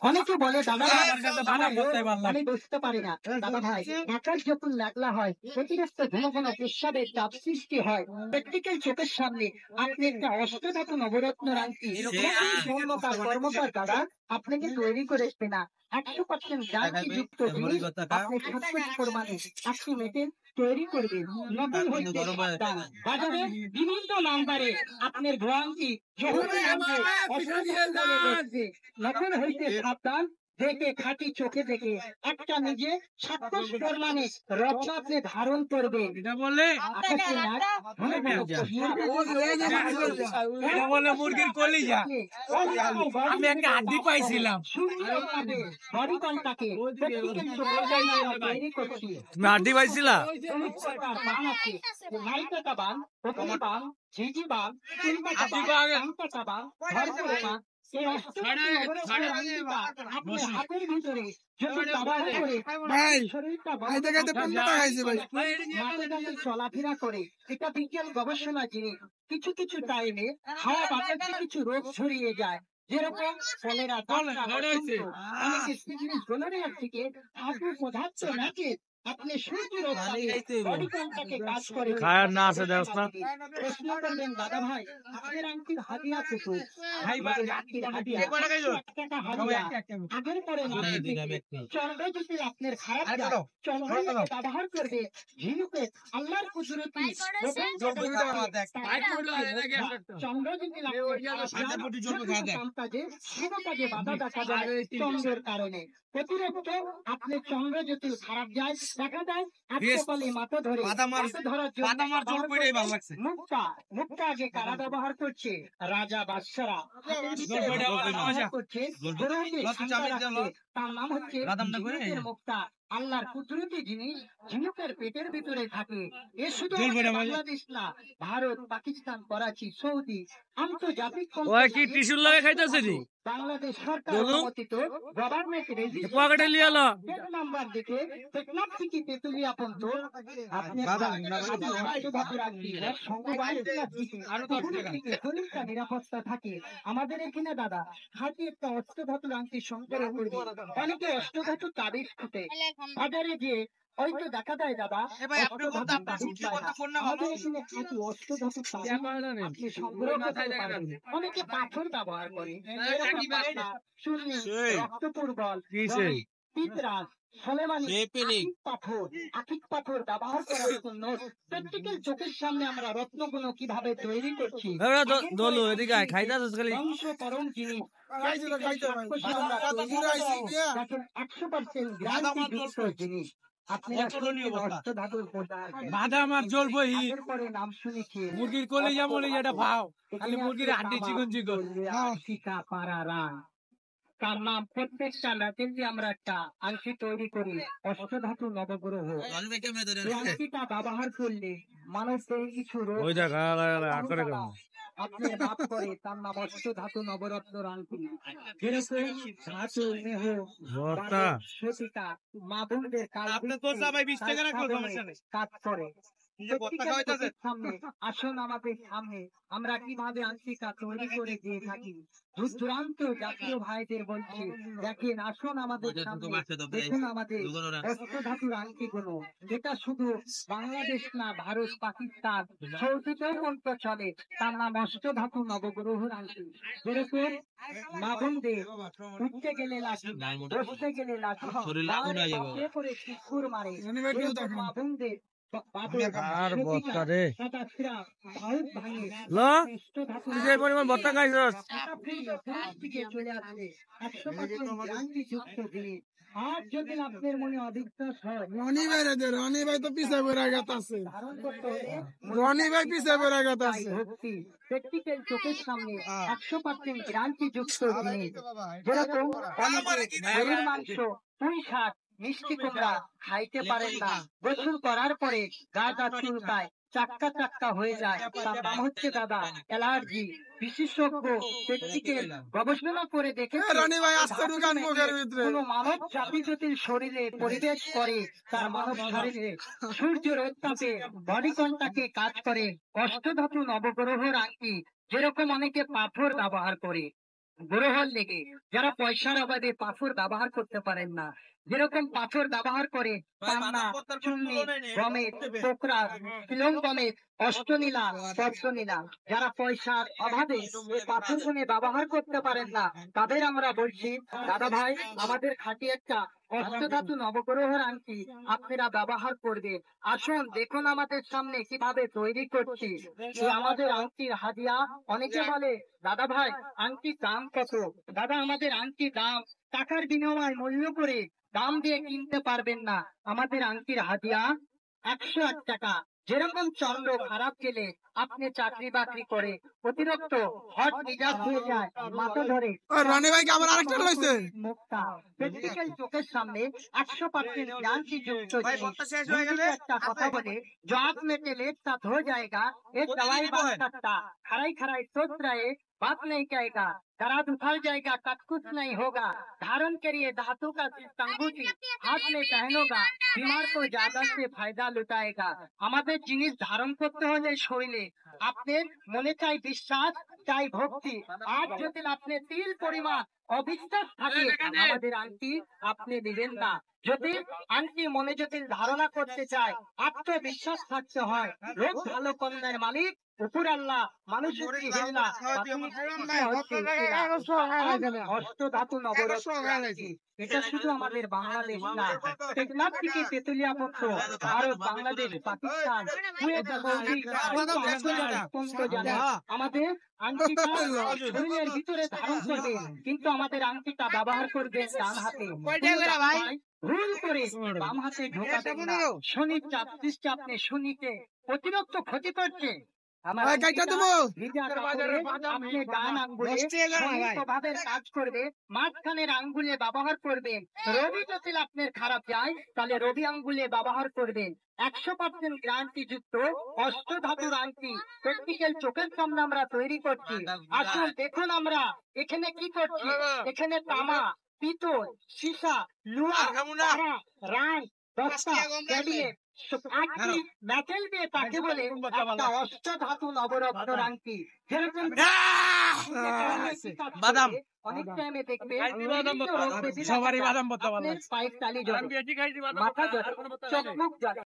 অনেকে বলে দাদা আমি বুঝতে পারি না দাদা ভাই একার যখন লাগলা হয় অতিরিক্ত ঘন ঘন প্রস্রাবের চাপ সৃষ্টি হয় প্র্যাকটিক্যাল চোখের সামনে আপনি একটা অষ্টধাতু নবরত্ন রাখি কর্মকার দাদা আপনাকে তৈরি করে না 100% গ্যারান্টি যুক্ত জিনিস আপনি সবকিছু পরিমাণে 100 মিনিটে তৈরি করবেন নকল হইতে সাবধান বাজারে বিভিন্ন নাম্বারে আপনার ভ্রান্তি নকল হইতে সাবধান দেখে খাঁটি চোখে দেখে একটা নিজে সাক্ষর প্রমাণে রত্ন আপনি ধারণ করবেন এটা বলে মুরগির কলিজা আমি একটা হাড্ডি পাইছিলাম হাড্ডি পাইছিলাম ঝিঝি বান হাতের ভিতরে চলাফেরা করে এটা বিজ্ঞান গবেষণা জিনিস কিছু কিছু টাইমে হাওয়া বাতাসে কিছু রোগ ছড়িয়ে যায় যেরকম কলেরা থেকে হাঁটুর পদার্থ নাকি আপনি সূর্যের কাজ করে প্রশ্ন করবেন দাদা ভাই আপনার আংটির হাদিয়া কত আগের পরে চন্দ্র যদি আপনার খারাপ চন্দ্র ব্যবহার করবে ঝিনুকে আল্লাহর কুদরতি চন্দ্র যদি কাজে বাধা দেখা যায় চন্দ্রের কারণে প্রতিরোধ আপনি চন্দ্র যদি খারাপ যায় দেখা যায় মাথা ধরে মুক্তা আগে কারা ব্যবহার করছে রাজা বাদশারা করছে তার নাম হচ্ছে মুক্তা আল্লাহর কুদরতি জিনিস ঝিনুকের পেটের ভিতরে থাকে এ শুধু বাংলাদেশ না ভারত পাকিস্তান করাচি সৌদি আন্তর্জাতিক বাংলাদেশ সরকার অনুমোদিত গভর্নমেন্ট নাম্বার দেখে টেকনাফ থেকে তেতুলিয়া পর্যন্ত নিরাপত্তা থাকে আমাদের এখানে দাদা হাতে একটা অষ্টধাতুর আংটি সংগ্রহ করবে অনেকে অষ্টধাতু তাবিজ খুঁটে বাজারে গিয়ে হয়তো দেখা যায় দাদা অনেকে পাথর ব্যবহার করে রক্তপুর্বল পিতরাজ পাথর ব্যবহার করার জন্য প্র্যাকটিক্যাল চোখের সামনে আমরা রত্নগুলো কিভাবে তৈরি করছি পরম জিনিস 100% জিনিস মুরগির কলিজা মলিজাটা ভাও খালি মুরগির হাড্ডি চিকন চিকন তার নাম প্রত্যেকটা ল্যাটিনটি আমরা একটা আংটি তৈরি করি অষ্টধাতু নবগ্রহ আংটিটা ব্যবহার করলে মানুষের কিছু রোগ আপনি মাফ করে তার নাম অষ্টধাতু নবরত্ন আংটি যেরকম ধাতু মেহ সতিকা মা বোনদের কাজ করে আসুন আমাদের সামনে আমরা কিভাবে আংটিকা তৈরি করে দিয়ে থাকি দূর দূরান্ত জাতীয় ভাইদের বলছি দেখেন আসুন আমাদের সামনে দেখুন আমাদের অষ্টধাতুর আংটি গুলো এটা শুধু বাংলাদেশ না ভারত পাকিস্তান সৌদিতেও মন্ত্র চলে তার নাম অষ্টধাতু নবগ্রহর আংটি যেরকম মা বোনদের উঠতে গেলে লাঠি বসতে গেলে লাঠি করে কুকুর মারে মা বোনদের আর যদি আপনার মনে অবিশ্বাস হয় রনি ভাই তো পিছিয়ে পড়ে গেছে রনি ভাই পিছিয়ে পড়ে গেছে প্র্যাকটিক্যাল চোখের সামনে 100% গ্যারান্টি যুক্ত যেরকম গরুর মাংস পুঁই শাক মিষ্টি কুমড়া খাইতে পারেন না গোসল করার পরে গা চুলকায় চাক্কা চাক্কা হয়ে যায় তার নাম হচ্ছে দাদা অ্যালার্জি বিশেষজ্ঞ প্র্যাকটিক্যাল গবেষণা করে দেখে কোন মানব জাতি যদি শরীরে পরিবেশ করে তার মানব শরীরে সূর্যের উত্তাপে বডি কন্টাক্টে কাজ করে অষ্টধাতু নবগ্রহের আংটি যেরকম অনেকে পাথর ব্যবহার করে গ্রহণ লেগে যারা পয়সার অভাবে পাথর ব্যবহার করতে পারেন না, যেরকম পাথর ব্যবহার করে পান্না, চুন্নি, গমের, পোকরা, শিলং গমের, অষ্টনীলা, পদ্মনীলা, যারা পয়সার অভাবে এই পাথরগুলি ব্যবহার করতে পারেন না, তাদের আমরা বলছি দাদা ভাই, আমাদের খাঁটি একটা অষ্টধাতু নবগ্রহের আংটি আপনারা ব্যবহার করবে। আসুন দেখুন আমাদের সামনে কিভাবে তৈরি করছি। এই আমাদের আংটির হাদিয়া। অনেকে বলে দাদা ভাই আংটির দাম কত? দাদা আমাদের আংটির দাম টাকার বিনিময় মূল্য করে দাম দিয়ে কিনতে পারবেন না। আমাদের আংটির হাদিয়া 101 টাকা। যেরকম চন্দ্র খারাপ গেলে আপনি চাকরি বাকরি করে অতিরিক্ত হট মেজাজ হয়ে যায়, মাথা ধরে রনি ভাই আমার আরেকটা রয়েছে মুক্তা প্র্যাকটিক্যাল চোখের সামনে 100% গ্যারান্টি যুক্ত একটা কথা বলে जो आग में तेल एक साथ हो जाएगा, एक दवाई बात सकता, खराई खराई सोच रहे बात नहीं कहेगा, दराज उछल जाएगा तब कुछ नहीं होगा, धारण करिए धातु का अंगूठी हाथ में पहनोगा, बीमार को ज्यादा से फायदा लुटाएगा। আমাদের জিনিস ধারণ করতে হলে শরীরে আপনার মনে চাই বিশ্বাস, চাই ভক্তি। আর যদি আপনি তিল পরিমাণ অবিশ্বাস থাকে আমাদের আংটি আপনি নেবেন না। যদি আংটি মনে যদি ধারণা করতে চায়, আত্মবিশ্বাস থাকতে হয়, রোগ ভালো কন্যার মালিক উপর আল্লাহ, মানুষের কি হিল্লা, অষ্টধাতু নবরত্ন। এটা শুধু আমাদের বাংলাদেশ না, টেকনাফ থেকে তেতুলিয়া পর্যন্ত ভারত, বাংলাদেশ, পাকিস্তান, কুয়েত, সৌদি অত্যন্ত জানে আমাদের আংটিটা শরীরের ভিতরে ধারণ করবে, কিন্তু আমাদের আংটিটা ব্যবহার করবে ডান হাতে। ভুল করে বাম হাতে ঢোকাবেন না। শনির চাপ দৃষ্টি আপনি শনিতে অতিরিক্ত ক্ষতি করছে। আমার আপনি ডান আঙ্গুলে প্রভাবের কাজ করবে, মাঝখানের আঙ্গুলে ব্যবহার করবেন। রবি যদি আপনার খারাপ যায় তাহলে রবি আঙ্গুলে ব্যবহার করবেন। 100% গ্যারান্টি যুক্ত অষ্টধাতুর আংটি প্র্যাকটিক্যাল চোখের সামনে আমরা তৈরি করছি। আসুন দেখুন আমরা এখানে কি করছি। এখানে তামা, পিতল, সীসা, লোহা, তারা, রাং, দস্তা, ক্যাবিনেট মেটেল দিয়ে তাকে বলে একটা অষ্টধাতু নবরত্ন আংটি। যেরকম বাদাম অনেক টাইমে দেখবে সবারই বাদাম পাইপ চালি মাথা চোখ মুখ